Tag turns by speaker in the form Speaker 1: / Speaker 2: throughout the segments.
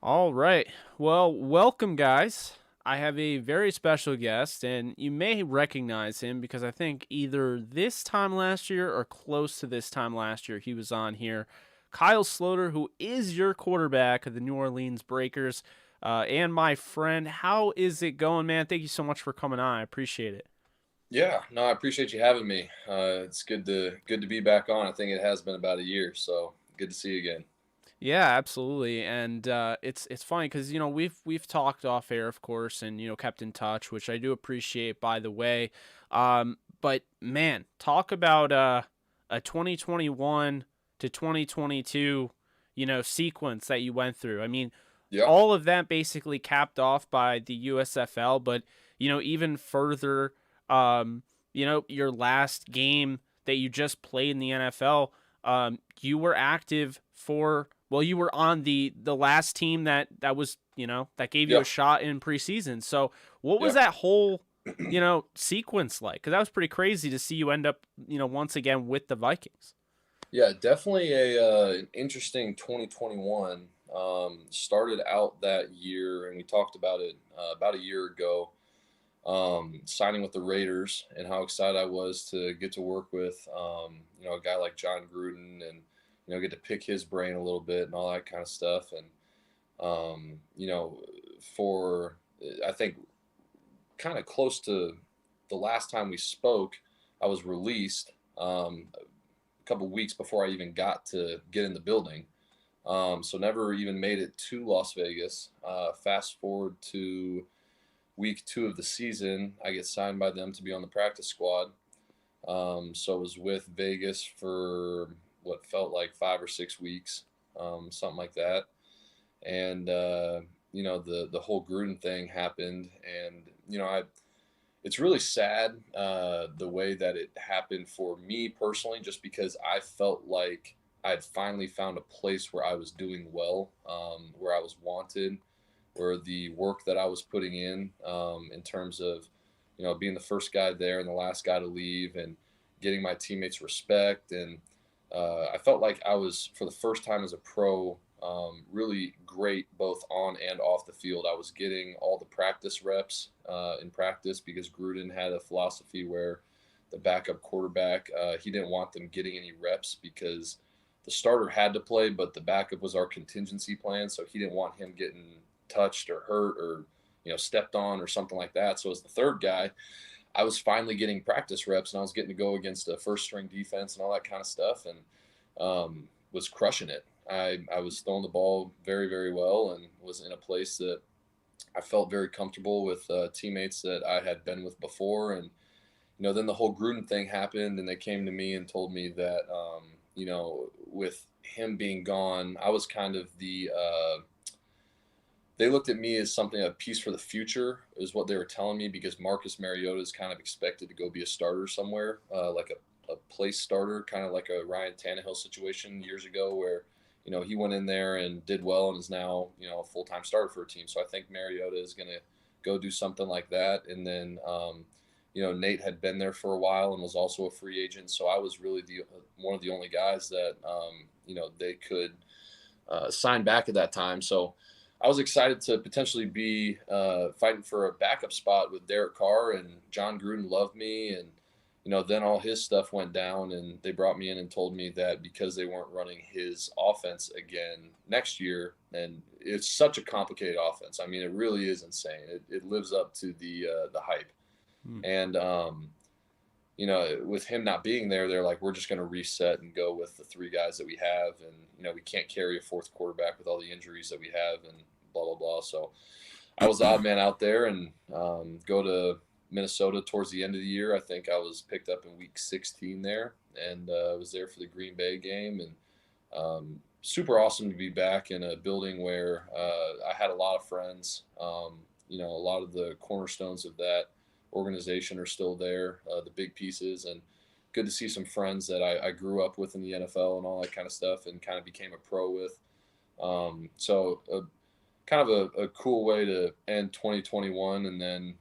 Speaker 1: All right. Well, welcome, guys. I have a very special guest, and you may recognize him because I think either this time last year or close to this time last year he was on here. Kyle Sloter, who is your quarterback of the New Orleans Breakers, and my friend. How is it going, man? Thank you so much for coming on. I appreciate it.
Speaker 2: Yeah, no, I appreciate you having me. It's good to be back on. I think it has been about a year, so good to see you again.
Speaker 1: Yeah, absolutely, and it's funny because we've talked off air, of course, and kept in touch, which I do appreciate. By the way, but man, talk about a 2021 to 2022, sequence that you went through. I mean,
Speaker 2: Yeah,
Speaker 1: all of that basically capped off by the USFL, but even further, your last game that you just played in the NFL, you were active for you were on the last team that was that gave you
Speaker 2: yeah,
Speaker 1: a shot in preseason. So what was
Speaker 2: yeah,
Speaker 1: that whole sequence like? Because that was pretty crazy to see you end up once again with the Vikings.
Speaker 2: yeah. Definitely an interesting 2021. Started out that year, and we talked about it about a year ago. Signing with the Raiders, and how excited I was to get to work with a guy like John Gruden, and get to pick his brain a little bit and all that kind of stuff. And um, you know, for I think kind of close to the last time we spoke, I was released a couple weeks before I even got to get in the building. So never even made it to Las Vegas. Fast forward to week 2 of the season, I get signed by them to be on the practice squad. So I was with Vegas for what felt like 5 or 6 weeks, something like that. And the whole Gruden thing happened, and I it's really sad the way that it happened for me personally, just because I felt like I'd finally found a place where I was doing well, where I was wanted, where the work that I was putting in terms of being the first guy there and the last guy to leave, and getting my teammates respect. And I felt like I was, for the first time as a pro, really great both on and off the field. I was getting all the practice reps in practice, because Gruden had a philosophy where the backup quarterback, he didn't want them getting any reps, because the starter had to play, but the backup was our contingency plan. So he didn't want him getting touched or hurt or stepped on or something like that. So as the third guy, I was finally getting practice reps, and I was getting to go against a first string defense and all that kind of stuff, and was crushing it. I was throwing the ball very, very well, and was in a place that I felt very comfortable with, teammates that I had been with before. And then the whole Gruden thing happened, and they came to me and told me that with him being gone, I was kind of they looked at me as something, a piece for the future, is what they were telling me, because Marcus Mariota is kind of expected to go be a starter somewhere, like a place starter, kind of like a Ryan Tannehill situation years ago, where he went in there and did well, and is now a full time starter for a team. So I think Mariota is going to go do something like that. And then Nate had been there for a while and was also a free agent, so I was really the one of the only guys that they could sign back at that time. So I was excited to potentially be fighting for a backup spot with Derek Carr, and John Gruden loved me. And then all his stuff went down, and they brought me in and told me that because they weren't running his offense again next year, and it's such a complicated offense. I mean, it really is insane. It lives up to the hype.
Speaker 1: Hmm.
Speaker 2: And with him not being there, they're like, we're just going to reset and go with the three guys that we have, and we can't carry a fourth quarterback with all the injuries that we have, and blah blah blah. So I was the odd man out there, and go to Minnesota towards the end of the year. I think I was picked up in week 16 there, and I was there for the Green Bay game. And super awesome to be back in a building where I had a lot of friends. A lot of the cornerstones of that organization are still there, the big pieces, and good to see some friends that I grew up with in the NFL and all that kind of stuff, and kind of became a pro with. So kind of a cool way to end 2021, and then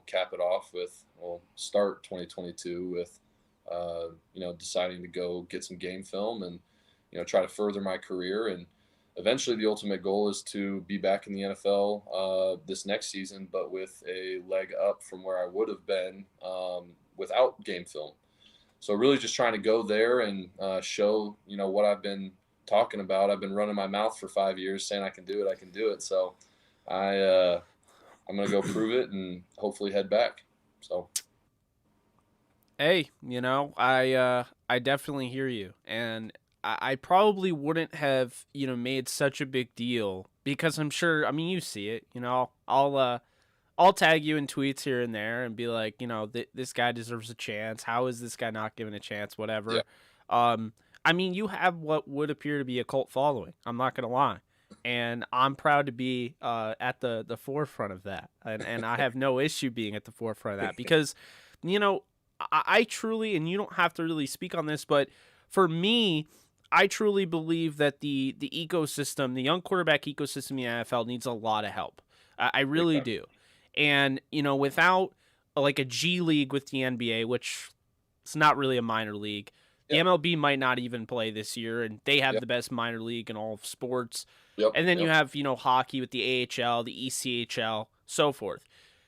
Speaker 2: cap it off with, well, start 2022 with deciding to go get some game film, and try to further my career. And eventually the ultimate goal is to be back in the NFL this next season, but with a leg up from where I would have been without game film. So really just trying to go there and show, what I've been talking about. I've been running my mouth for 5 years saying I can do it, I can do it. So I'm gonna go prove it and hopefully head back. So
Speaker 1: Hey, I definitely hear you, and I probably wouldn't have made such a big deal because I'm sure. I mean, you see it. I'll tag you in tweets here and there and be like, this guy deserves a chance. How is this guy not given a chance?
Speaker 2: yeah,
Speaker 1: Whatever. Um, I mean, you have what would appear to be a cult following. I'm not gonna lie, and I'm proud to be at the forefront of that, and I have no issue being at the forefront of that because, you know, I truly, and you don't have to really speak on this, but for me, I truly believe that the ecosystem, the young quarterback ecosystem in the NFL needs a lot of help. I
Speaker 2: big
Speaker 1: really
Speaker 2: time.
Speaker 1: do. And, without like a G League with the NBA, which it's not really a minor league, the
Speaker 2: Yep,
Speaker 1: MLB might not even play this year, and they have
Speaker 2: yep,
Speaker 1: the best minor league in all of sports.
Speaker 2: yep,
Speaker 1: And then you
Speaker 2: yep,
Speaker 1: have, hockey with the AHL, the ECHL, so forth.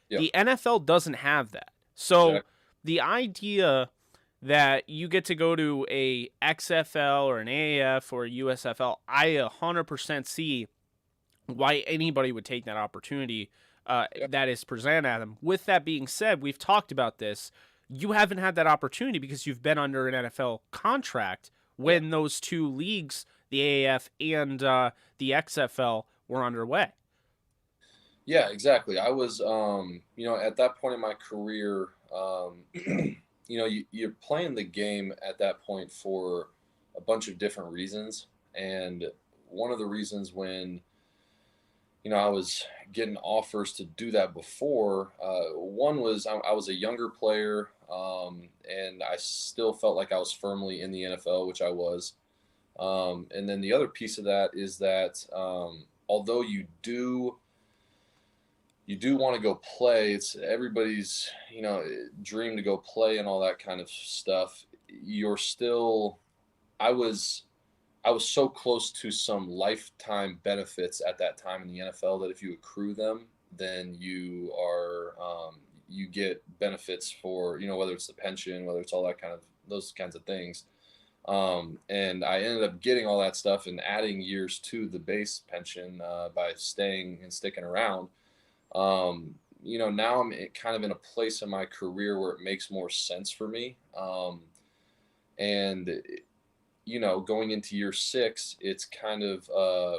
Speaker 2: yep.
Speaker 1: The NFL doesn't have that. So
Speaker 2: Exactly.
Speaker 1: the idea that you get to go to a XFL or an AAF or a USFL, I 100% see why anybody would take that opportunity
Speaker 2: Yep,
Speaker 1: that is presented at them. With that being said, we've talked about this. You haven't had that opportunity because you've been under an NFL contract
Speaker 2: yeah.
Speaker 1: when those two leagues, the AAF and the XFL, were underway.
Speaker 2: Yeah, exactly. I was, at that point in my career, you're playing the game at that point for a bunch of different reasons. And one of the reasons when, I was getting offers to do that before, one was I was a younger player, and I still felt like I was firmly in the NFL, which I was. And then the other piece of that is that although you do want to go play. It's everybody's, dream to go play and all that kind of stuff. You're still, I was, I was so close to some lifetime benefits at that time in the NFL that if you accrue them, then you get benefits for, whether it's the pension, whether it's all that kind of those kinds of things. And I ended up getting all that stuff and adding years to the base pension by staying and sticking around. Now kind of in a place in my career where it makes more sense for me. And going into year six, it's kind of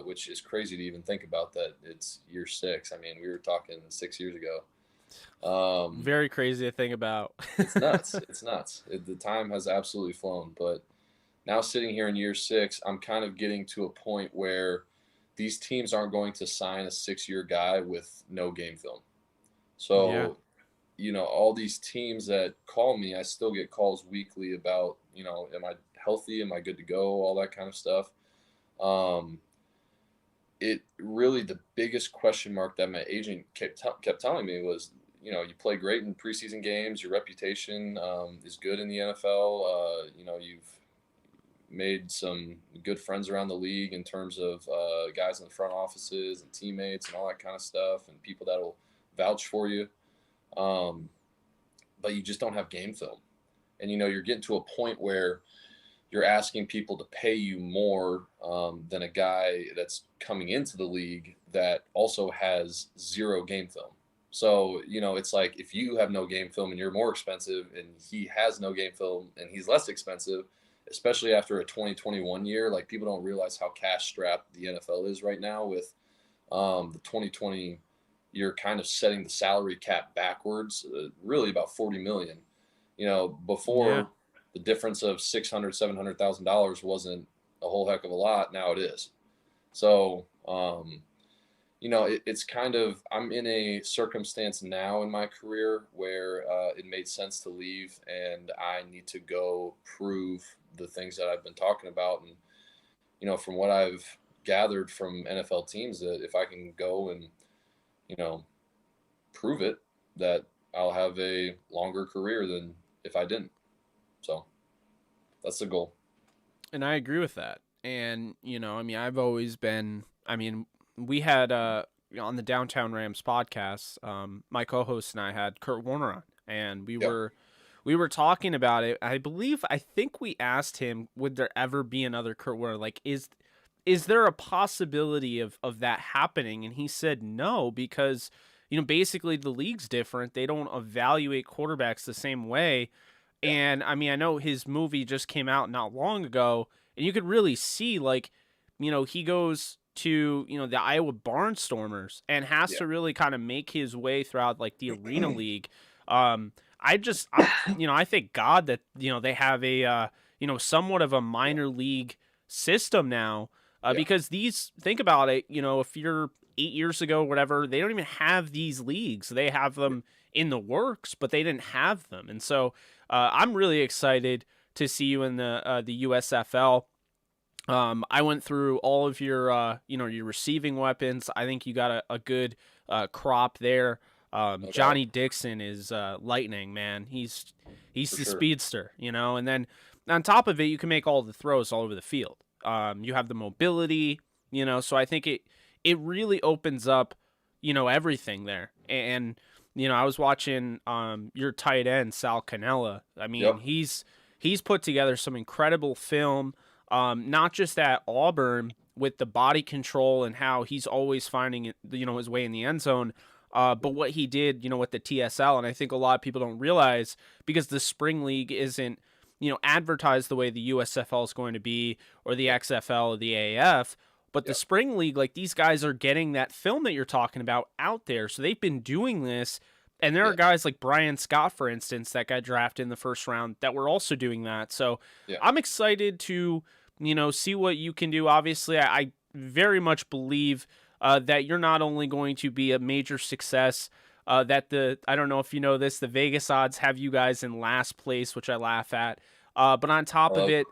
Speaker 2: which is crazy to even think about that it's year six. I mean, we were talking 6 years ago. Um,
Speaker 1: Very crazy to think about.
Speaker 2: it's nuts. It's nuts. The time has absolutely flown. But now sitting here in year six, I'm kind of getting to a point where these teams aren't going to sign a 6-year guy with no game film.
Speaker 1: Yeah.
Speaker 2: So, all these teams that call me, I still get calls weekly about, am I healthy? Am I good to go? All that kind of stuff. Um, it really, the biggest question mark that my agent kept telling me was, you play great in preseason games. Your reputation is good in the NFL. You've made some good friends around the league in terms of guys in the front offices and teammates and all that kind of stuff, and people that'll vouch for you. Um, but you just don't have game film, and you're getting to a point where you're asking people to pay you more than a guy that's coming into the league that also has zero game film. So, it's like if you have no game film and you're more expensive and he has no game film and he's less expensive, especially after a 2021 year, like people don't realize how cash strapped the NFL is right now with the 2020 year kind of setting the salary cap backwards, really about 40 million.
Speaker 1: Yeah.
Speaker 2: Before the difference of 600, $700,000 wasn't a whole heck of a lot. Now it is. So, it's kind of, I'm in a circumstance now in my career where it made sense to leave and I need to go prove the things that I've been talking about. And, from what I've gathered from NFL teams, that if I can go and, you know, prove it, that I'll have a longer career than if I didn't. So that's the goal.
Speaker 1: And I agree with that. And, I mean, I've always been I mean, we had on the Downtown Rams podcast, my co-host and I had Kurt Warner on, and we
Speaker 2: Yep.
Speaker 1: were we were talking about it. I think we asked him, would there ever be another Kurt Warner? Like, is there a possibility of that happening? And he said no, because basically the league's different. They don't evaluate quarterbacks the same way.
Speaker 2: Yeah.
Speaker 1: And I mean, I know his movie just came out not long ago, and you could really see, like, he goes to, the Iowa Barnstormers and has
Speaker 2: Yeah.
Speaker 1: to really kind of make his way throughout like the Arena League. I thank God that, they have a, somewhat of a
Speaker 2: Yeah.
Speaker 1: minor league system now,
Speaker 2: Yeah.
Speaker 1: because think about it, if you're 8 years ago, whatever, they don't even have these leagues. They have them in the works, but they didn't have them. And so I'm really excited to see you in the USFL. I went through all of your receiving weapons. I think you got a good crop there.
Speaker 2: No doubt.
Speaker 1: Johnny Dixon is lightning, man. He's
Speaker 2: For
Speaker 1: the
Speaker 2: sure.
Speaker 1: speedster, and then on top of it, you can make all the throws all over the field. You have the mobility, so I think it really opens up, everything there. And I was watching your tight end Sal Cannella. I mean,
Speaker 2: Yep.
Speaker 1: he's put together some incredible film, not just at Auburn with the body control and how he's always finding his way in the end zone, but what he did with the TSL. And I think a lot of people don't realize, because the spring league isn't advertised the way the USFL is going to be, or the XFL or the AAF. But the
Speaker 2: Yep.
Speaker 1: spring league, like, these guys are getting that film that you're talking about out there. So they've been doing this. And there are
Speaker 2: Yeah.
Speaker 1: guys like Brian Scott, for instance, that got drafted in the first round, that were also doing that. So
Speaker 2: Yeah.
Speaker 1: I'm excited to, see what you can do. Obviously, I very much believe that you're not only going to be a major success, that I don't know if you know this, the Vegas odds have you guys in last place, which I laugh at. But on top of
Speaker 2: Uh,
Speaker 1: it,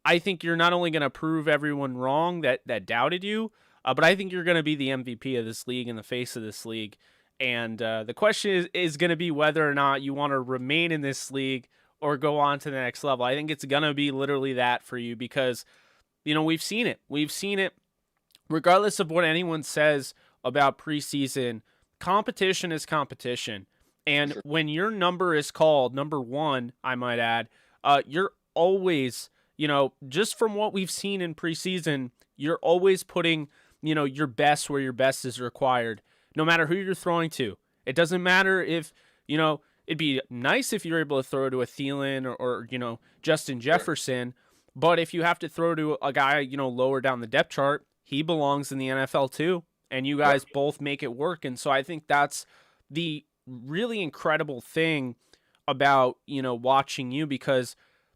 Speaker 1: I think you're not only going to prove everyone wrong that doubted you, but I think you're going to be the MVP of this league and the face of this league. And the question is going to be whether or not you want to remain in this league or go on to the next level. I think it's going to be literally that for you, because, we've seen it. We've seen it regardless of what anyone says about preseason. Competition is competition.
Speaker 2: for
Speaker 1: And
Speaker 2: sure.
Speaker 1: when your number is called, number one, I might add, you're always, just from what we've seen in preseason, you're always putting, your best where your best is required, no matter who you're throwing to. It doesn't matter if, it'd be nice if you're able to throw to a Thielen or Justin
Speaker 2: Sure.
Speaker 1: Jefferson. But if you have to throw to a guy, lower down the depth chart, he belongs in the NFL too. And you
Speaker 2: Right.
Speaker 1: guys both make it work. And so I think that's the really incredible thing about, watching you, because,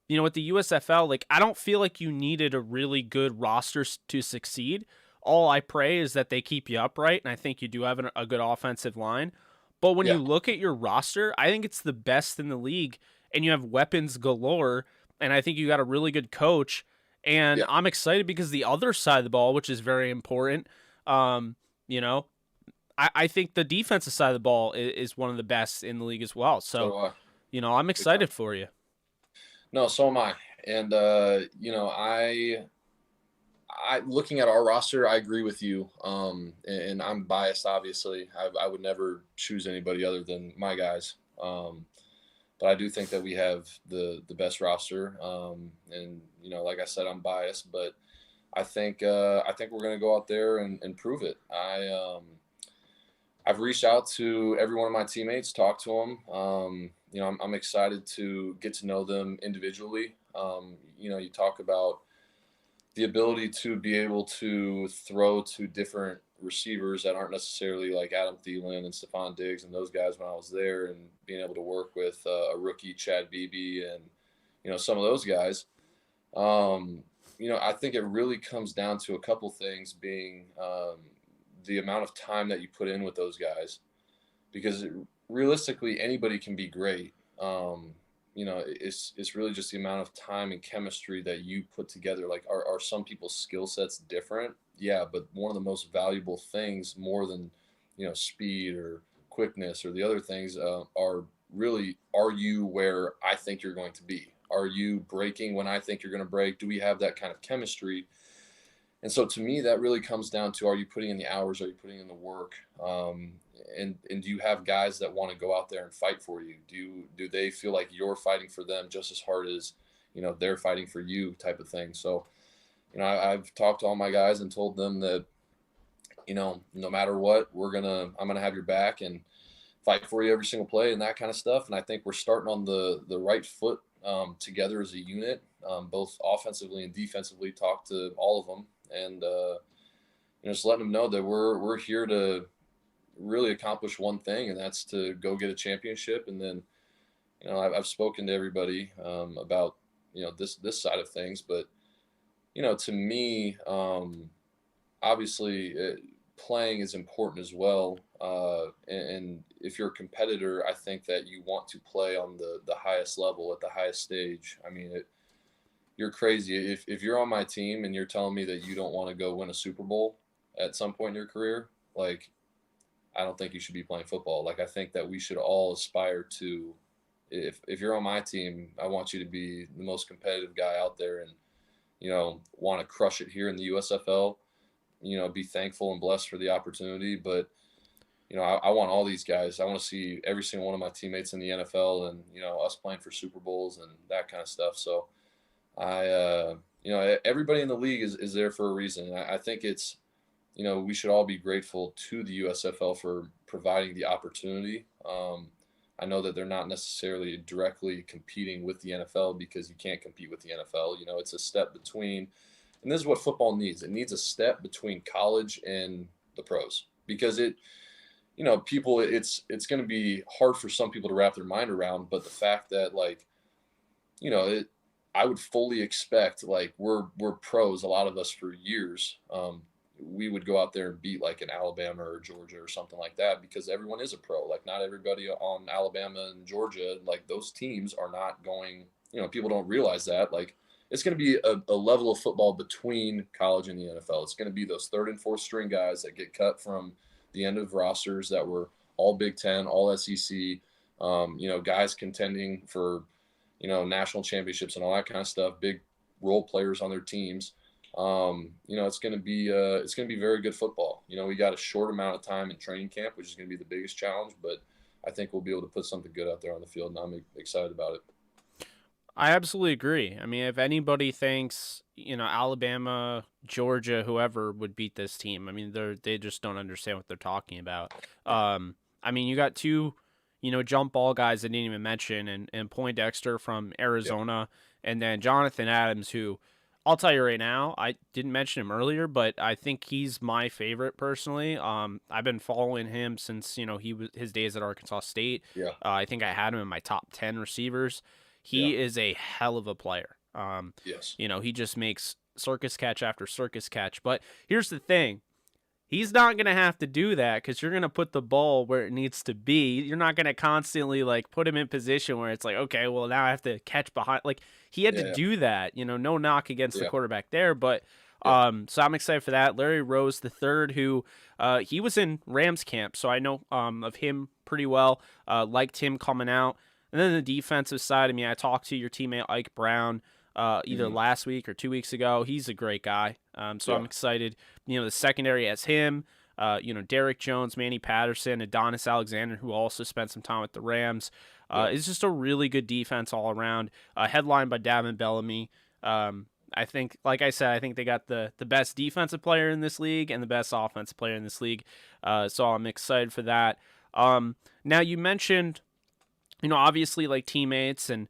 Speaker 1: with the USFL, like, I don't feel like you needed a really good roster to succeed. All I pray is that they keep you upright. And I think you do have a good offensive line. But when
Speaker 2: Yeah.
Speaker 1: you look at your roster, I think it's the best in the league, and you have weapons galore. And I think you got a really good coach. And
Speaker 2: Yeah.
Speaker 1: I'm excited because the other side of the ball, which is very important, um, you know, I think the defensive side of the ball is one of the best in the league as well.
Speaker 2: So
Speaker 1: So,
Speaker 2: do I.
Speaker 1: I'm
Speaker 2: Big time.
Speaker 1: excited for you.
Speaker 2: No, so am I. And I looking at our roster, I agree with you. And I'm biased, obviously. I would never choose anybody other than my guys. But I do think that we have the best roster. And like I said, I'm biased, but I think we're gonna go out there and prove it. I've reached out to every one of my teammates, talked to them. I'm excited to get to know them individually. You talk about the ability to be able to throw to different receivers that aren't necessarily like Adam Thielen and Stephon Diggs and those guys when I was there, and being able to work with a rookie Chad Beebe and some of those guys. I think it really comes down to a couple things, being the amount of time that you put in with those guys, because realistically anybody can be great. It's really just the amount of time and chemistry that you put together. Like, are some people's skill sets different? Yeah, but one of the most valuable things, more than speed or quickness or the other things, are really, are you where I think you're going to be? Are you breaking when I think you're going to break? Do we have that kind of chemistry? And so to me, that really comes down to, are you putting in the hours? Are you putting in the work? And do you have guys that want to go out there and fight for you? Do they feel like you're fighting for them just as hard as, they're fighting for you, type of thing? So, I've talked to all my guys and told them that, no matter what, I'm gonna have your back and fight for you every single play and that kind of stuff. And I think we're starting on the right foot, together as a unit, both offensively and defensively. Talk to all of them, and just letting them know that we're here to really accomplish one thing, and that's to go get a championship. And then, I've spoken to everybody, about this side of things, but to me, obviously, playing is important as well. And if you're a competitor, I think that you want to play on the highest level at the highest stage. I mean, you're crazy if you're on my team and you're telling me that you don't want to go win a Super Bowl at some point in your career. Like, I don't think you should be playing football. Like, I think that we should all aspire to. If you're on my team, I want you to be the most competitive guy out there, and want to crush it here in the USFL. Be thankful and blessed for the opportunity. But, I want all these guys. I want to see every single one of my teammates in the NFL, and, us playing for Super Bowls and that kind of stuff. So everybody in the league is there for a reason. I think it's, we should all be grateful to the USFL for providing the opportunity. I know that they're not necessarily directly competing with the NFL, because you can't compete with the NFL. It's a step between. And this is what football needs. It needs a step between college and the pros, because it's going to be hard for some people to wrap their mind around. But the fact that, like, I would fully expect, like, we're pros, a lot of us, for years. We would go out there and beat, like, an Alabama or Georgia or something like that, because everyone is a pro. Like, not everybody on Alabama and Georgia, like, those teams are not going, people don't realize that. Like, it's going to be a level of football between college and the NFL. It's going to be those third and fourth string guys that get cut from the end of rosters that were all Big Ten, all SEC, guys contending for, national championships and all that kind of stuff, big role players on their teams. It's going to be very good football. We got a short amount of time in training camp, which is going to be the biggest challenge, but I think we'll be able to put something good out there on the field, and I'm excited about it.
Speaker 1: I absolutely agree. I mean, if anybody thinks, Alabama, Georgia, whoever would beat this team, I mean, they just don't understand what they're talking about. I mean, you got two, jump ball guys I didn't even mention, and Poindexter from Arizona, and then Jonathan Adams, who, I'll tell you right now, I didn't mention him earlier, but I think he's my favorite personally. I've been following him since, his days at Arkansas State.
Speaker 2: Yeah.
Speaker 1: I think I had him in my top 10 receivers. He is a hell of a player.
Speaker 2: Yes.
Speaker 1: He just makes circus catch after circus catch. But here's the thing. He's not going to have to do that, because you're going to put the ball where it needs to be. You're not going to constantly, like, put him in position where it's like, okay, well, now I have to catch behind. Like, he had to do that. No knock against the quarterback there. But so I'm excited for that. Larry Rose the third, who he was in Rams camp, so I know of him pretty well. Liked him coming out. And then the defensive side, I mean, I talked to your teammate Ike Brown either last week or 2 weeks ago. He's a great guy. So I'm excited. The secondary has him, Derek Jones, Manny Patterson, Adonis Alexander, who also spent some time with the Rams. It's just a really good defense all around, headlined by Davin Bellamy. I think, like I said, I think they got the best defensive player in this league and the best offensive player in this league. So I'm excited for that. Now, you mentioned, obviously, like, teammates, and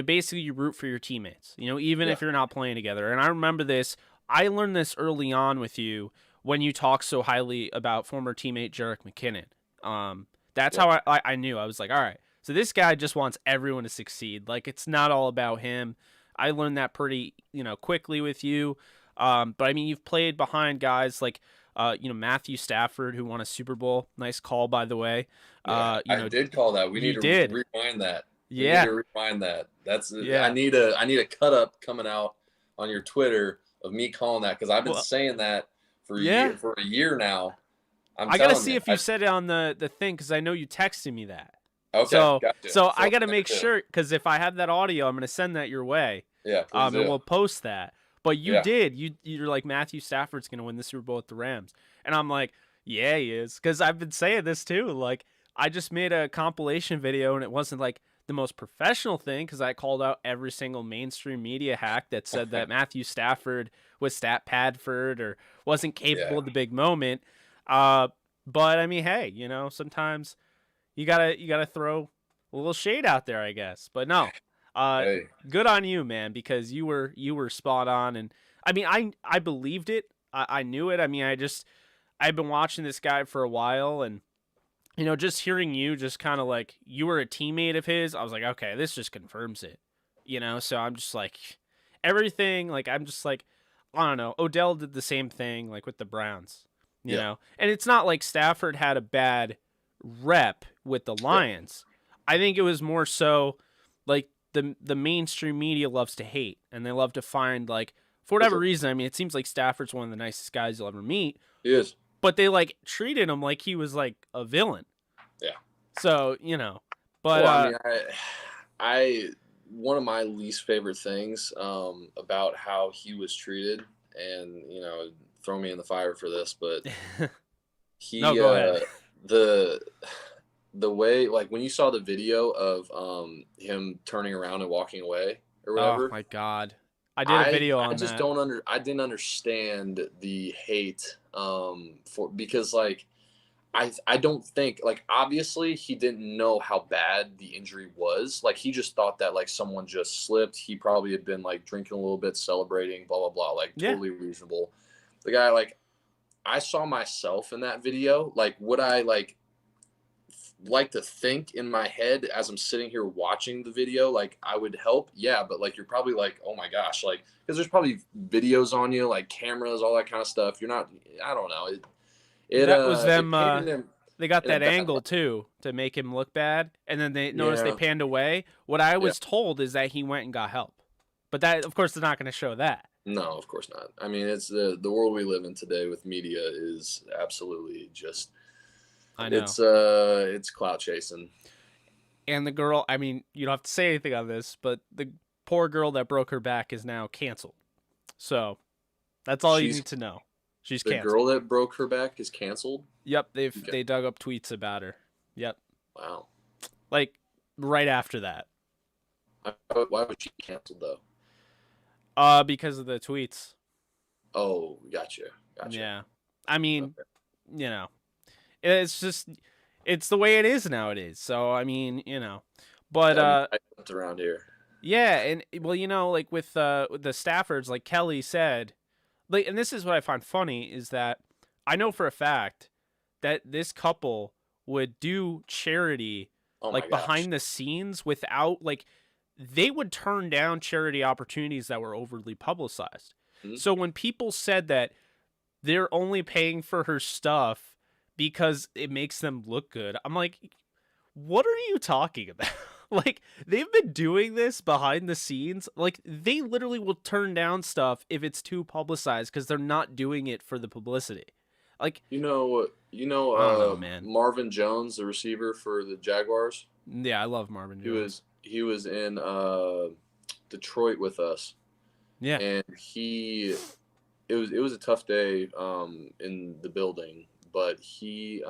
Speaker 1: basically you root for your teammates, even if you're not playing together. And I remember this. I learned this early on with you when you talk so highly about former teammate Jerick McKinnon. That's how I knew. I was like, all right, so this guy just wants everyone to succeed. Like, it's not all about him. I learned that pretty, quickly with you. But I mean, you've played behind guys like, Matthew Stafford, who won a Super Bowl. Nice call, by the way.
Speaker 2: I did call that. We need to rewind that. We need to rewind that. That's I need a cut up coming out on your Twitter of me calling that, because I've been saying that for a year now.
Speaker 1: I gotta see if you said it on the thing, because I know you texted me that.
Speaker 2: Okay,
Speaker 1: gotcha. So I gotta make sure, because if I have that audio, I'm gonna send that your way.
Speaker 2: Yeah,
Speaker 1: and we'll post that. But you
Speaker 2: Yeah.
Speaker 1: did. You're like, Matthew Stafford's gonna win the Super Bowl with the Rams, and I'm like, yeah, he is, because I've been saying this too. Like, I just made a compilation video, and it wasn't like the most professional thing because I called out every single mainstream media hack that said that Matthew Stafford was stat padford or wasn't
Speaker 2: Yeah.
Speaker 1: capable of the big moment. Uh, but I mean, hey, sometimes you gotta throw a little shade out there, I guess. But no, uh,
Speaker 2: Hey.
Speaker 1: good on you, man, because you were spot on, and I mean, I believed it, I knew it. I mean, I've been watching this guy for a while, and just hearing you just kind of like you were a teammate of his, I was like, okay, this just confirms it, So I'm just like everything, like I'm just like, I don't know. Odell did the same thing, like with the Browns,
Speaker 2: Yep.
Speaker 1: and it's not like Stafford had a bad rep with the
Speaker 2: Yep.
Speaker 1: Lions. I think it was more so like the mainstream media loves to hate, and they love to find like for
Speaker 2: For
Speaker 1: whatever
Speaker 2: sure.
Speaker 1: reason. I mean, it seems like Stafford's one of the nicest guys you'll ever meet,
Speaker 2: He is.
Speaker 1: but they like treated him like he was like a villain.
Speaker 2: Yeah.
Speaker 1: So, but
Speaker 2: Well, I mean, I one of my least favorite things about how he was treated, and throw me in the fire for this, but
Speaker 1: no,
Speaker 2: he
Speaker 1: go ahead.
Speaker 2: the the way, like, when you saw the video of him turning around and walking away or
Speaker 1: Oh
Speaker 2: whatever,
Speaker 1: my God. I did a
Speaker 2: I
Speaker 1: video
Speaker 2: I
Speaker 1: on
Speaker 2: just
Speaker 1: that.
Speaker 2: I didn't understand the hate for, because like I don't think, like, obviously he didn't know how bad the injury was. Like, he just thought that, like, someone just slipped. He probably had been like drinking a little bit, celebrating, blah blah blah, like
Speaker 1: Yeah.
Speaker 2: totally reasonable. The guy, like, I saw myself in that video. Like, would I like to think in my head as I'm sitting here watching the video, like I would help? Yeah, but like you're probably like, oh my gosh, like, because there's probably videos on you, like cameras, all that kind of stuff. You're not, I don't know.
Speaker 1: That was
Speaker 2: It
Speaker 1: them
Speaker 2: painted him
Speaker 1: they got
Speaker 2: in a
Speaker 1: that
Speaker 2: bad
Speaker 1: angle
Speaker 2: light.
Speaker 1: too to make him look bad, and then they noticed they
Speaker 2: Yeah,
Speaker 1: panned away. What I
Speaker 2: yeah.
Speaker 1: was told is that he went and got help. But that, of course, they're not going to show that.
Speaker 2: No, of course not. I mean, it's the world we live in today with media is absolutely just,
Speaker 1: I know.
Speaker 2: it's clout chasing.
Speaker 1: And the girl, I mean, you don't have to say anything on this, but the poor girl that broke her back is now canceled. So that's all you
Speaker 2: She's
Speaker 1: need to know. She's
Speaker 2: The
Speaker 1: canceled.
Speaker 2: girl that broke her back is canceled.
Speaker 1: Yep,
Speaker 2: Okay.
Speaker 1: they dug up tweets about her. Yep.
Speaker 2: Wow.
Speaker 1: Like right after that.
Speaker 2: Why was she canceled though?
Speaker 1: Because of the tweets.
Speaker 2: Oh, gotcha, gotcha.
Speaker 1: Yeah. I mean,
Speaker 2: Okay.
Speaker 1: you know, it's just it's the way it is nowadays. So I mean, but
Speaker 2: Gotta be tight around here.
Speaker 1: yeah, and well, like with the Staffords, like Kelly said, like, and this is what I find funny is that I know for a fact that this couple would do charity
Speaker 2: Oh my
Speaker 1: like
Speaker 2: gosh.
Speaker 1: behind the scenes without like they would turn down charity opportunities that were overly publicized.
Speaker 2: Hmm?
Speaker 1: So when people said that they're only paying for her stuff because it makes them look good, I'm like, what are you talking about? Like, they've been doing this behind the scenes. Like, they literally will turn down stuff if it's too publicized because they're not doing it for the publicity. Like, I don't know, man.
Speaker 2: Marvin Jones, the receiver for the Jaguars.
Speaker 1: Yeah, I love Marvin Jones.
Speaker 2: He was in Detroit with us,
Speaker 1: Yeah.
Speaker 2: and it was a tough day in the building, but he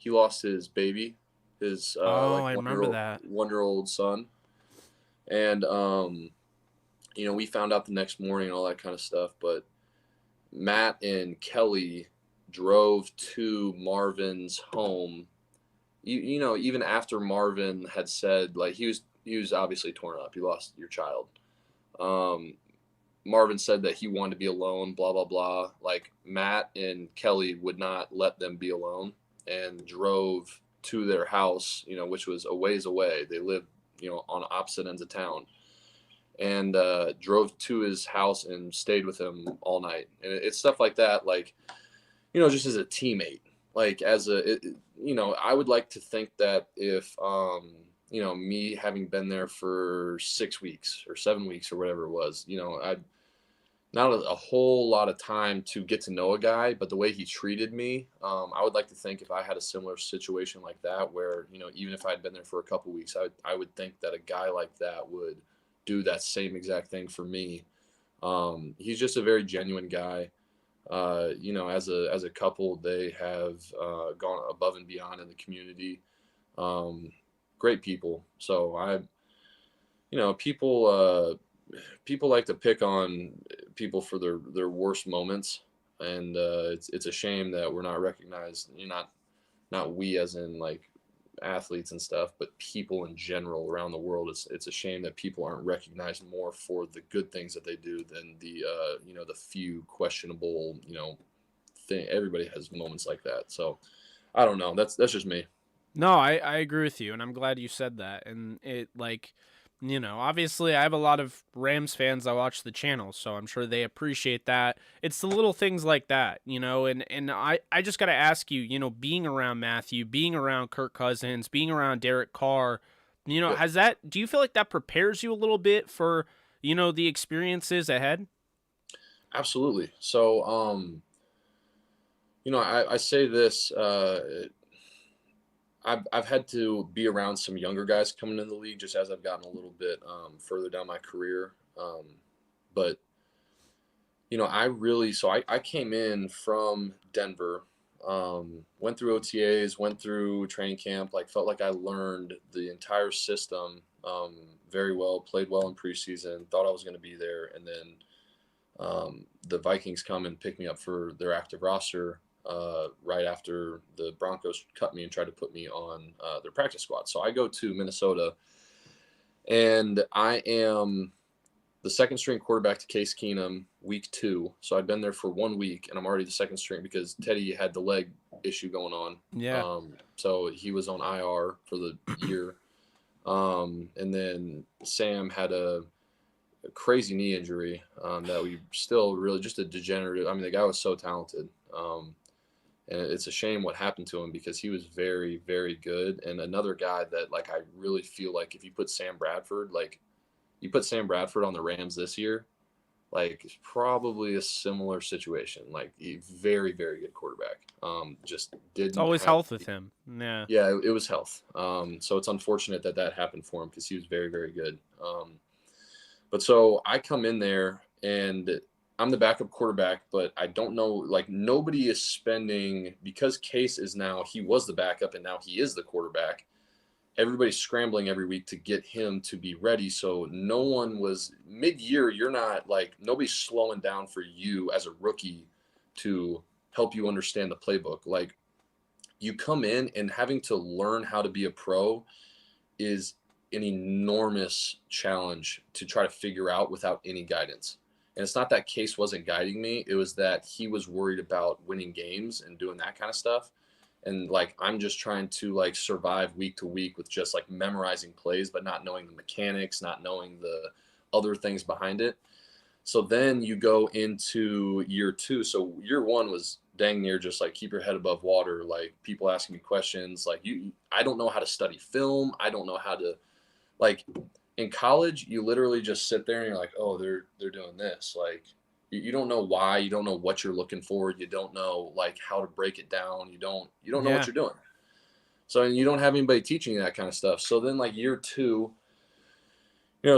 Speaker 2: lost his baby, his
Speaker 1: Oh,
Speaker 2: like
Speaker 1: I remember that.
Speaker 2: 1 year old son, and we found out the next morning and all that kind of stuff. But Matt and Kelly drove to Marvin's home. Even after Marvin had said, like, he was obviously torn up. You lost your child. Um, Marvin said that he wanted to be alone, blah, blah, blah. Like, Matt and Kelly would not let them be alone and drove to their house, which was a ways away. They lived, on opposite ends of town, and drove to his house and stayed with him all night. And it's stuff like that, like, just as a teammate, like, I would like to think that if, me having been there for 6 weeks or 7 weeks or whatever it was, I'd not a whole lot of time to get to know a guy, but the way he treated me, I would like to think if I had a similar situation like that, where, even if I'd been there for a couple weeks, I would think that a guy like that would do that same exact thing for me. He's just a very genuine guy. As a couple, they have gone above and beyond in the community. Um, Great people. So people like to pick on people for their worst moments, and it's a shame that we're not recognized. Not we as in like athletes and stuff, but people in general around the world. It's a shame that people aren't recognized more for the good things that they do than the few questionable thing. Everybody has moments like that. So I don't know. That's just me.
Speaker 1: No, I agree with you, and I'm glad you said that. And it, like, obviously I have a lot of Rams fans that watch the channel, so I'm sure they appreciate that. It's the little things like that, and I just got to ask you, being around Matthew, being around Kirk Cousins, being around Derek Carr,
Speaker 2: Yep,
Speaker 1: do you feel like that prepares you a little bit for, the experiences ahead?
Speaker 2: absolutely. So I say this. I've had to be around some younger guys coming in the league just as I've gotten a little bit further down my career. But I came in from Denver, went through OTAs, went through training camp, like felt like I learned the entire system very well, played well in preseason, thought I was going to be there, and then the Vikings come and pick me up for their active roster right after the Broncos cut me and tried to put me on their practice squad. So I go to Minnesota, and I am the second string quarterback to Case Keenum week 2. So I'd been there for 1 week, and I'm already the second string because Teddy had the leg issue going on.
Speaker 1: Yeah.
Speaker 2: So he was on IR for the year. And then Sam had a crazy knee injury that we still really just a degenerative. I mean, the guy was so talented. And it's a shame what happened to him because he was very, very good. And another guy that like I really feel like if you put Sam Bradford, like you put Sam Bradford on the Rams this year, like it's probably a similar situation. Like a very, very good quarterback. Just
Speaker 1: It's
Speaker 2: didn't
Speaker 1: always
Speaker 2: have.
Speaker 1: health with him. Yeah.
Speaker 2: Yeah, it was health. So it's unfortunate that that happened for him because he was very, very good. But so I come in there and I'm the backup quarterback, but I don't know, like nobody is spending because Case is now he was the backup and now he is the quarterback. Everybody's scrambling every week to get him to be ready. So no one was mid-year. You're not like nobody's slowing down for you as a rookie to help you understand the playbook. Like you come in and having to learn how to be a pro is an enormous challenge to try to figure out without any guidance. And it's not that Case wasn't guiding me, it was that he was worried about winning games and doing that kind of stuff. And like I'm just trying to like survive week to week with just like memorizing plays but not knowing the mechanics, not knowing the other things behind it. So then you go into year 2. So year 1 was dang near just like keep your head above water, like people asking me questions like I don't know how to study film, I don't know how to like in college you literally just sit there and you're like, oh, they're doing this, like you don't know why, you don't know what you're looking for, you don't know like how to break it down, you don't know what
Speaker 1: Yeah.
Speaker 2: you're doing. So and you don't have anybody teaching you that kind of stuff. So then like year 2,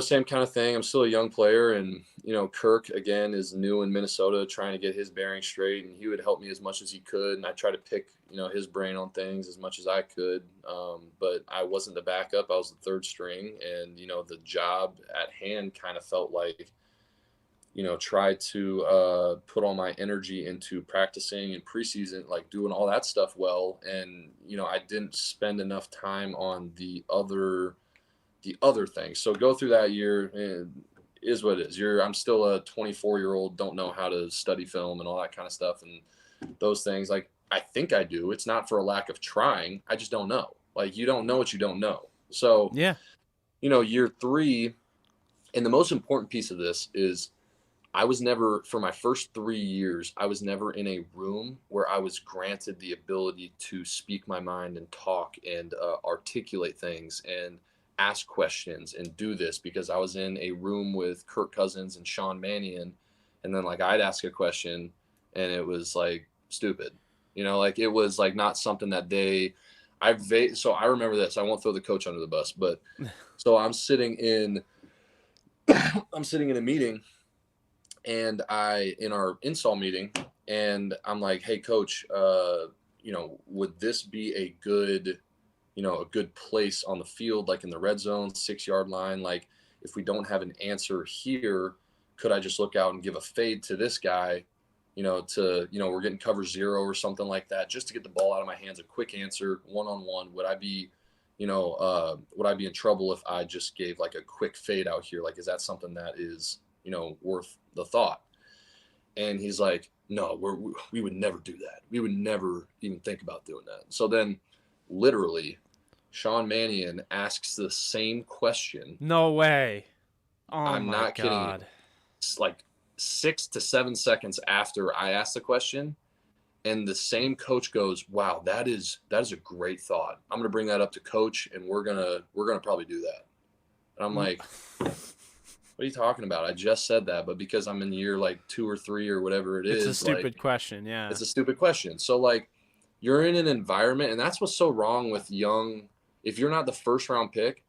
Speaker 2: same kind of thing. I'm still a young player, and Kirk again is new in Minnesota, trying to get his bearings straight, and he would help me as much as he could, and I try to pick his brain on things as much as I could. But I wasn't the backup; I was the third string, and the job at hand kind of felt like try to put all my energy into practicing and preseason, like doing all that stuff well, and I didn't spend enough time on the other things. So go through that year and is what it is. I'm still a 24-year-old, don't know how to study film and all that kind of stuff. And those things, like, I think I do. It's not for a lack of trying. I just don't know. Like, you don't know what you don't know. So,
Speaker 1: Yeah.
Speaker 2: year 3, and the most important piece of this is I was never, for my first 3 years, I was never in a room where I was granted the ability to speak my mind and talk and articulate things and ask questions and do this because I was in a room with Kirk Cousins and Sean Mannion. And then, like, I'd ask a question and it was like stupid, like it was like not something that so I remember this. I won't throw the coach under the bus, but so I'm sitting in a meeting And in our install meeting, and I'm like, hey, coach, would this be a good, a good place on the field, like in the red zone, 6 yard line? Like, if we don't have an answer here, could I just look out and give a fade to this guy, we're getting cover 0 or something like that, just to get the ball out of my hands, a quick answer, one-on-one. Would I be in trouble if I just gave like a quick fade out here? Like, is that something that is, worth the thought? And he's like, no, we would never do that. We would never even think about doing that. So then literally Sean Mannion asks the same question.
Speaker 1: No way. Oh
Speaker 2: I'm
Speaker 1: my
Speaker 2: not kidding you.
Speaker 1: God.
Speaker 2: It's like 6 to 7 seconds after I asked the question, and the same coach goes, wow, that is a great thought. I'm gonna bring that up to coach, and we're gonna probably do that. And I'm like, what are you talking about? I just said that, but because I'm in year like 2 or 3 or whatever it is,
Speaker 1: It's a stupid
Speaker 2: like,
Speaker 1: question. Yeah.
Speaker 2: it's a stupid question. So like, you're in an environment, and that's what's so wrong with young. If you're not the first round pick,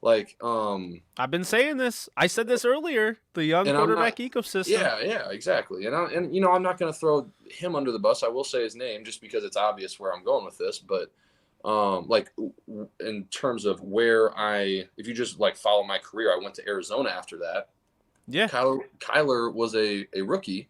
Speaker 2: like,
Speaker 1: I've been saying this. I said this earlier. The young
Speaker 2: and I'm
Speaker 1: quarterback
Speaker 2: not,
Speaker 1: ecosystem.
Speaker 2: yeah, exactly. And I'm not going to throw him under the bus. I will say his name just because it's obvious where I'm going with this. But like in terms of if you just like follow my career, I went to Arizona after that.
Speaker 1: Yeah.
Speaker 2: Kyler was a rookie,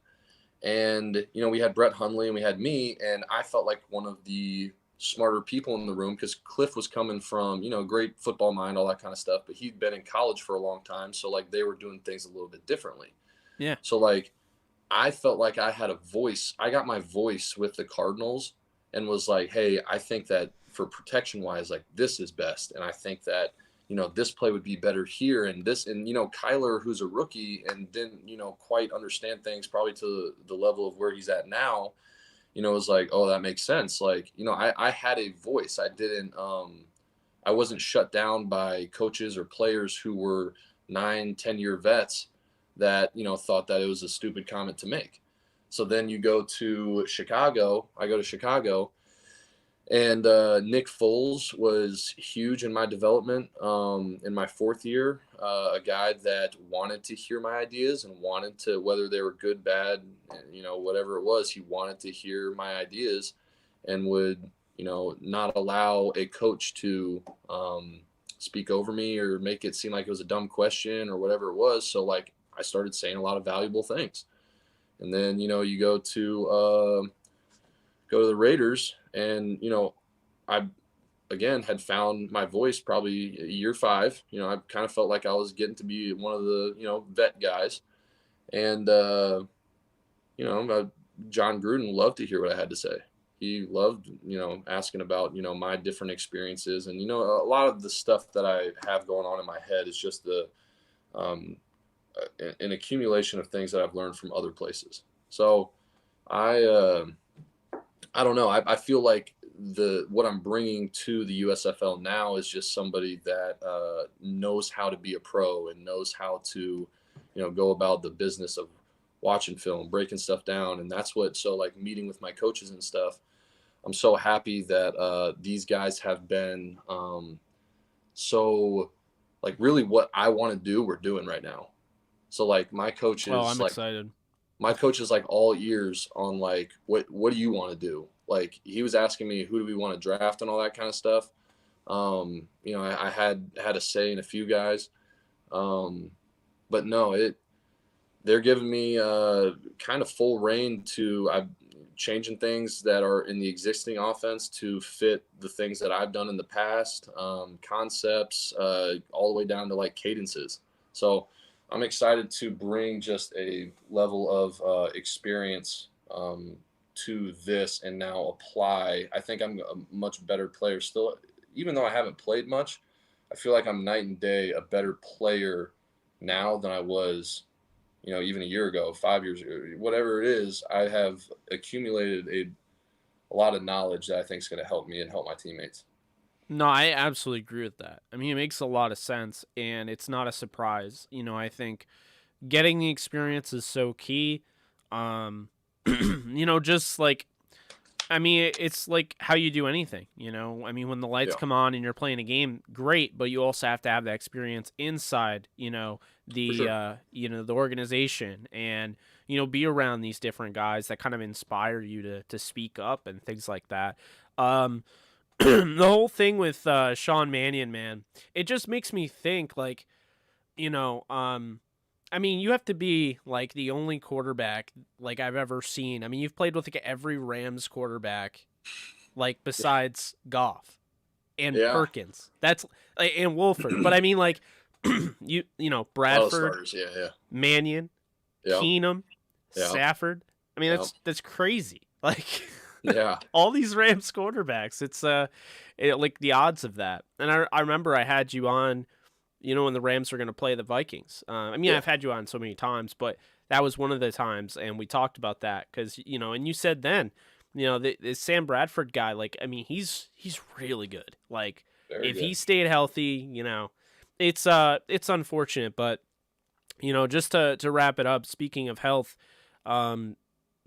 Speaker 2: and we had Brett Hundley and we had me, and I felt like one of the smarter people in the room because Cliff was coming from great football mind, all that kind of stuff, but he'd been in college for a long time, so like they were doing things a little bit differently.
Speaker 1: Yeah.
Speaker 2: So like I felt like I had a voice. I got my voice with the Cardinals and was like, hey, I think that for protection wise, like this is best, and I think that this play would be better here, and Kyler, who's a rookie and didn't quite understand things probably to the level of where he's at now, was like, oh, that makes sense. Like, I had a voice. I wasn't shut down by coaches or players who were 9-10 year vets that, thought that it was a stupid comment to make. So then you go to Chicago. I go to Chicago, and Nick Foles was huge in my development in my 4th year, a guy that wanted to hear my ideas and wanted to, whether they were good, bad, whatever it was, he wanted to hear my ideas and would, not allow a coach to speak over me or make it seem like it was a dumb question or whatever it was. So like I started saying a lot of valuable things. And then, you go to the Raiders, and I again had found my voice probably year 5. I kind of felt like I was getting to be one of the vet guys, and John Gruden loved to hear what I had to say. He loved asking about my different experiences, and a lot of the stuff that I have going on in my head is just an accumulation of things that I've learned from other places. So I don't know. I feel like what I'm bringing to the USFL now is just somebody that knows how to be a pro and knows how to, go about the business of watching film, breaking stuff down. And that's so like meeting with my coaches and stuff, I'm so happy that these guys have been so like really what I want to do, we're doing right now. So like my coach is
Speaker 1: I'm excited.
Speaker 2: My coach is like all ears on like, what do you want to do? Like he was asking me, who do we want to draft and all that kind of stuff. I had a say in a few guys. But no, they're giving me kind of full reign to changing things that are in the existing offense to fit the things that I've done in the past, concepts, all the way down to like cadences. So I'm excited to bring just a level of experience to this and now apply. I think I'm a much better player still, even though I haven't played much. I feel like I'm night and day a better player now than I was, even a year ago, 5 years ago, whatever it is. I have accumulated a lot of knowledge that I think is going to help me and help my teammates.
Speaker 1: No, I absolutely agree with that. I mean, it makes a lot of sense, and it's not a surprise. I think getting the experience is so key. Just like, I mean, it's like how you do anything, you know? I mean, when the lights
Speaker 2: Yeah,
Speaker 1: come on and you're playing a game, great, but you also have to have that experience inside,
Speaker 2: for sure.
Speaker 1: the organization and, be around these different guys that kind of inspire you to speak up and things like that. Um, the whole thing with Sean Mannion, man, it just makes me think like, you know, um, I mean, you have to be like the only quarterback like I've ever seen. I mean, you've played with like every Rams quarterback, like besides Goff and
Speaker 2: Yeah,
Speaker 1: Perkins. That's and Wolford. But I mean, like
Speaker 2: a lot of
Speaker 1: Bradford,
Speaker 2: starters. Yeah, yeah,
Speaker 1: Mannion,
Speaker 2: yeah,
Speaker 1: Keenum,
Speaker 2: yeah,
Speaker 1: Stafford. I mean,
Speaker 2: yeah,
Speaker 1: that's crazy. Like
Speaker 2: yeah.
Speaker 1: all these Rams quarterbacks. It's like the odds of that. And I remember I had you on when the Rams were going to play the Vikings. I mean,
Speaker 2: Yeah.
Speaker 1: I've had you on so many times, but that was one of the times, and we talked about that because and you said then, the Sam Bradford guy, like, I mean, he's really good. Like,
Speaker 2: Very
Speaker 1: if he
Speaker 2: good.
Speaker 1: stayed healthy, it's unfortunate, but just to wrap it up. Speaking of health, um,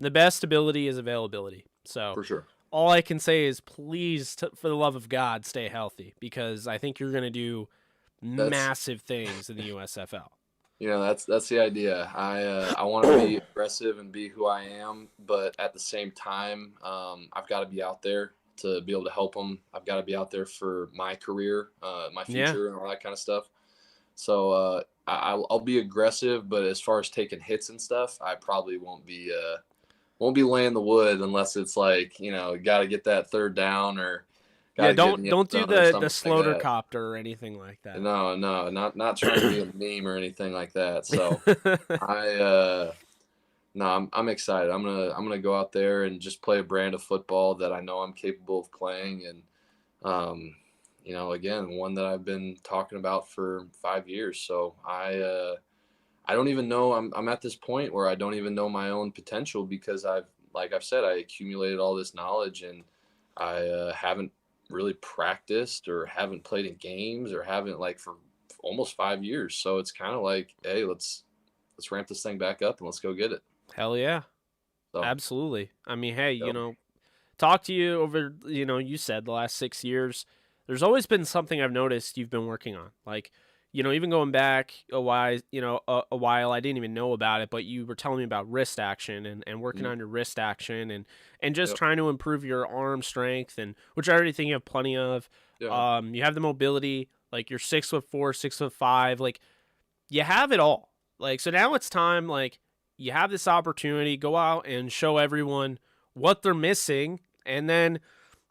Speaker 1: the best ability is availability. So
Speaker 2: For sure.
Speaker 1: all I can say is please, for the love of God, stay healthy because I think you're going to do
Speaker 2: That's
Speaker 1: massive things in the USFL.
Speaker 2: that's the idea. I want to be aggressive and be who I am, but at the same time, I've got to be out there to be able to help them. I've got to be out there for my career, my
Speaker 1: Yeah.
Speaker 2: future, and all that kind of stuff. So I'll be aggressive, but as far as taking hits and stuff, I probably won't be laying the wood unless it's like got to get that third down or got
Speaker 1: Yeah,
Speaker 2: to get in
Speaker 1: don't
Speaker 2: the end
Speaker 1: don't do
Speaker 2: zone or
Speaker 1: the
Speaker 2: something like
Speaker 1: sloater
Speaker 2: that.
Speaker 1: copter or anything like that.
Speaker 2: No, no, not trying to be a meme or anything like that. So I no, I'm excited. I'm gonna go out there and just play a brand of football that I know I'm capable of playing, and um, again, one that I've been talking about for 5 years. So I don't even know. I'm at this point where I don't even know my own potential because like I've said, I accumulated all this knowledge and I haven't really practiced or haven't played in games or haven't like for almost 5 years. So it's kind of like, hey, let's ramp this thing back up and let's go get it.
Speaker 1: Hell yeah.
Speaker 2: So,
Speaker 1: Absolutely. I mean, hey,
Speaker 2: yep,
Speaker 1: talk to you over, you said the last 6 years. There's always been something I've noticed you've been working on. Like, even going back a while, a while, I didn't even know about it, but you were telling me about wrist action and working
Speaker 2: mhm,
Speaker 1: on your wrist action and just
Speaker 2: yep,
Speaker 1: trying to improve your arm strength and which I already think you have plenty of.
Speaker 2: yeah,
Speaker 1: You have the mobility, like you're 6'4", 6'5", like you have it all. Like, so now it's time, like, you have this opportunity, go out and show everyone what they're missing. And then,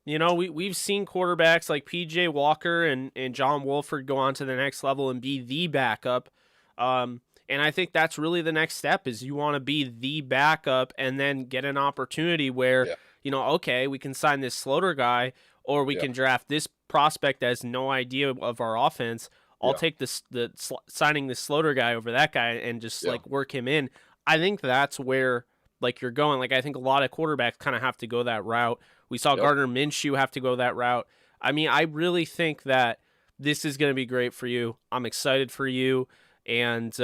Speaker 1: we've seen quarterbacks like PJ Walker and John Wolford go on to the next level and be the backup. And I think that's really the next step is you want to be the backup and then get an opportunity where,
Speaker 2: yeah,
Speaker 1: okay, we can sign this Sloter guy or we
Speaker 2: yeah,
Speaker 1: can draft this prospect that has no idea of our offense. I'll
Speaker 2: yeah,
Speaker 1: take signing this Sloter guy over that guy and just
Speaker 2: yeah,
Speaker 1: like work him in. I think that's where like you're going. Like I think a lot of quarterbacks kind of have to go that route. We saw
Speaker 2: yep,
Speaker 1: Gardner Minshew have to go that route. I mean, I really think that this is going to be great for you. I'm excited for you, and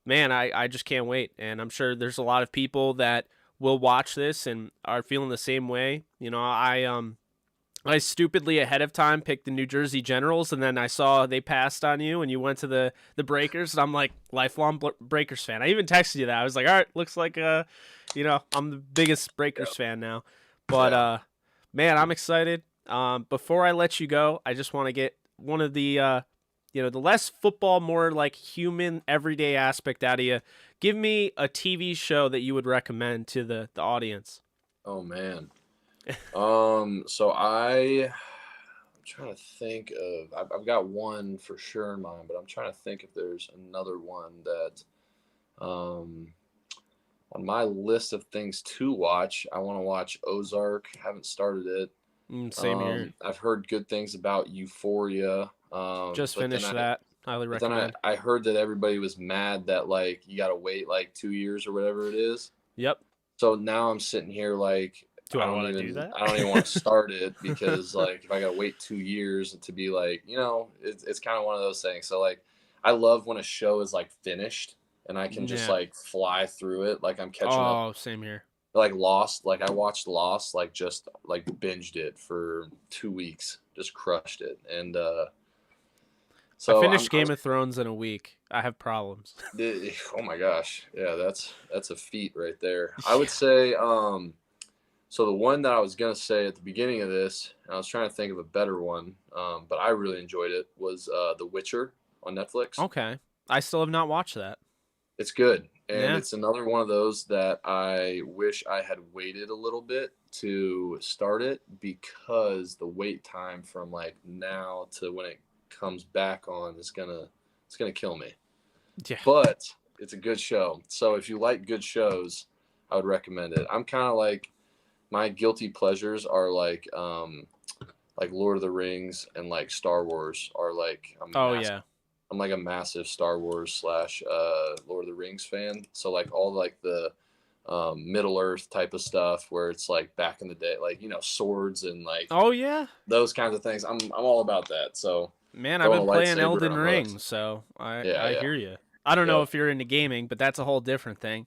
Speaker 1: man, I just can't wait. And I'm sure there's a lot of people that will watch this and are feeling the same way. I stupidly ahead of time picked the New Jersey Generals, and then I saw they passed on you, and you went to the Breakers, and I'm like lifelong Breakers fan. I even texted you that. I was like, all right, looks like I'm the biggest
Speaker 2: yeah,
Speaker 1: Breakers fan now. But
Speaker 2: yeah.
Speaker 1: man, I'm excited. Before I let you go, I just want to get one of the less football, more like human everyday aspect out of you. Give me a TV show that you would recommend to the audience.
Speaker 2: Oh man. So I'm trying to think of. I've got one for sure in mind, but I'm trying to think if there's another one that, um, on my list of things to watch. I want to watch Ozark. Haven't started it.
Speaker 1: Same here.
Speaker 2: I've heard good things about Euphoria.
Speaker 1: Just
Speaker 2: But then
Speaker 1: finished that. Highly
Speaker 2: I
Speaker 1: recommend.
Speaker 2: I heard that everybody was mad that like you got to wait like 2 years or whatever it is.
Speaker 1: Yep.
Speaker 2: So now I'm sitting here like
Speaker 1: Do I want to do
Speaker 2: I don't even
Speaker 1: that?
Speaker 2: want to start it because like if I gotta wait 2 years to be like it's kind of one of those things. So like I love when a show is like finished and I can just
Speaker 1: Yeah.
Speaker 2: like fly through it like I'm catching up.
Speaker 1: Oh, same here.
Speaker 2: like Lost. Like I watched Lost, like just like binged it for 2 weeks, just crushed it. And
Speaker 1: I
Speaker 2: so
Speaker 1: finished Game of Thrones in a week. I have problems.
Speaker 2: oh my gosh, yeah, that's a feat right there. I
Speaker 1: Yeah.
Speaker 2: would say so the one that I was gonna say at the beginning of this, and I was trying to think of a better one, but I really enjoyed it, was The Witcher on Netflix.
Speaker 1: Okay. I still have not watched that.
Speaker 2: It's good, and
Speaker 1: Yeah.
Speaker 2: it's another one of those that I wish I had waited a little bit to start it, because the wait time from like now to when it comes back on is gonna kill me.
Speaker 1: Yeah.
Speaker 2: But it's a good show. So if you like good shows, I would recommend it. I'm kind of like, my guilty pleasures are like Lord of the Rings and like Star Wars are like
Speaker 1: Oh yeah.
Speaker 2: I'm like a massive Star Wars slash Lord of the Rings fan. So like all like the Middle Earth type of stuff where it's like back in the day, like swords and like
Speaker 1: Oh yeah.
Speaker 2: those kinds of things. I'm all about that. So
Speaker 1: Man, I've
Speaker 2: throwing
Speaker 1: been
Speaker 2: a
Speaker 1: playing
Speaker 2: lightsaber,
Speaker 1: Elden
Speaker 2: I'm hooked.
Speaker 1: Ring, so I
Speaker 2: Yeah,
Speaker 1: I
Speaker 2: yeah,
Speaker 1: hear you. I don't know
Speaker 2: yep.
Speaker 1: if you're into gaming, but that's a whole different thing.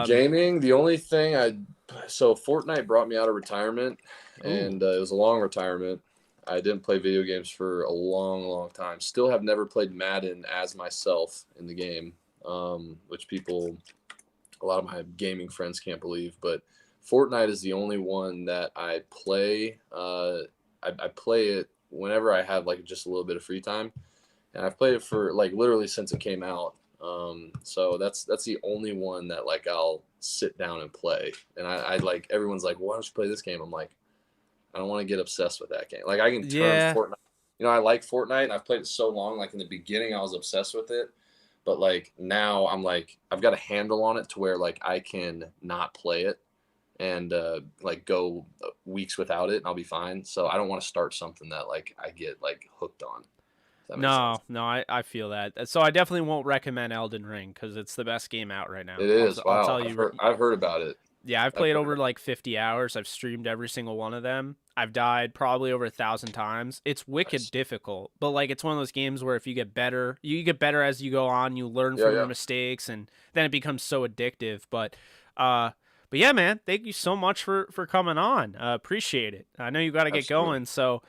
Speaker 2: Gaming, the only thing so Fortnite brought me out of retirement,
Speaker 1: Ooh.
Speaker 2: and it was a long retirement. I didn't play video games for a long, long time. Still have never played Madden as myself in the game, which a lot of my gaming friends can't believe. But Fortnite is the only one that I play. I play it whenever I have like just a little bit of free time, and I've played it for like literally since it came out. So that's the only one that like I'll sit down and play. And I like, everyone's like, why don't you play this game? I'm like, I don't want to get obsessed with that game. Like I can turn
Speaker 1: Yeah.
Speaker 2: Fortnite. I like Fortnite, and I've played it so long. Like in the beginning, I was obsessed with it, but like now, I'm like, I've got a handle on it to where like I can not play it and like go weeks without it, and I'll be fine. So I don't want to start something that like I get like hooked on. If that makes sense.
Speaker 1: No, I feel that. So I definitely won't recommend Elden Ring because it's the best game out right now.
Speaker 2: It is.
Speaker 1: I'll
Speaker 2: Wow.
Speaker 1: tell
Speaker 2: I've
Speaker 1: you.
Speaker 2: heard about it.
Speaker 1: Yeah, I've
Speaker 2: I've
Speaker 1: played
Speaker 2: heard
Speaker 1: over
Speaker 2: about
Speaker 1: like 50 hours. I've streamed every single one of them. I've died probably over 1,000 times. It's
Speaker 2: it.
Speaker 1: wicked
Speaker 2: Nice.
Speaker 1: difficult, but like it's one of those games where if you get better, you get better as you go on. You learn
Speaker 2: Yeah,
Speaker 1: from your
Speaker 2: yeah.
Speaker 1: mistakes, and then it becomes so addictive. Uh, but yeah, man, thank you so much for coming on. Appreciate it. I know you got to get
Speaker 2: Absolutely.
Speaker 1: going, so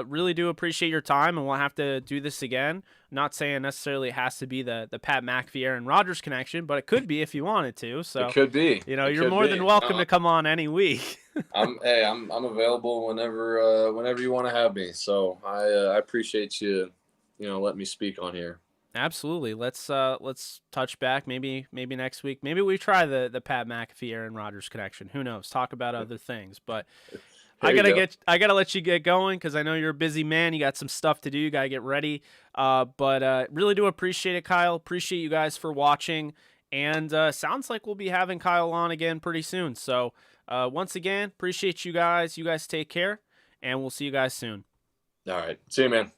Speaker 1: really do appreciate your time, and we'll have to do this again. Not saying necessarily it has to be the Pat McAfee Aaron Rodgers connection, but it could be if you wanted to.
Speaker 2: It
Speaker 1: So.
Speaker 2: could be. It
Speaker 1: You're
Speaker 2: could
Speaker 1: more than
Speaker 2: be.
Speaker 1: welcome
Speaker 2: No,
Speaker 1: to come on any week.
Speaker 2: I'm available whenever you want to have me. So I appreciate you, letting me speak on here.
Speaker 1: Absolutely. Let's touch back maybe next week. Maybe we try the Pat McAfee Aaron Rodgers connection. Who knows? Talk about other things. But
Speaker 2: There you go.
Speaker 1: I gotta let you get going because I know you're a busy man. You got some stuff to do. You gotta get ready. But really do appreciate it, Kyle. Appreciate you guys for watching. And sounds like we'll be having Kyle on again pretty soon. So once again, appreciate you guys. You guys take care, and we'll see you guys soon.
Speaker 2: All right. See you, man.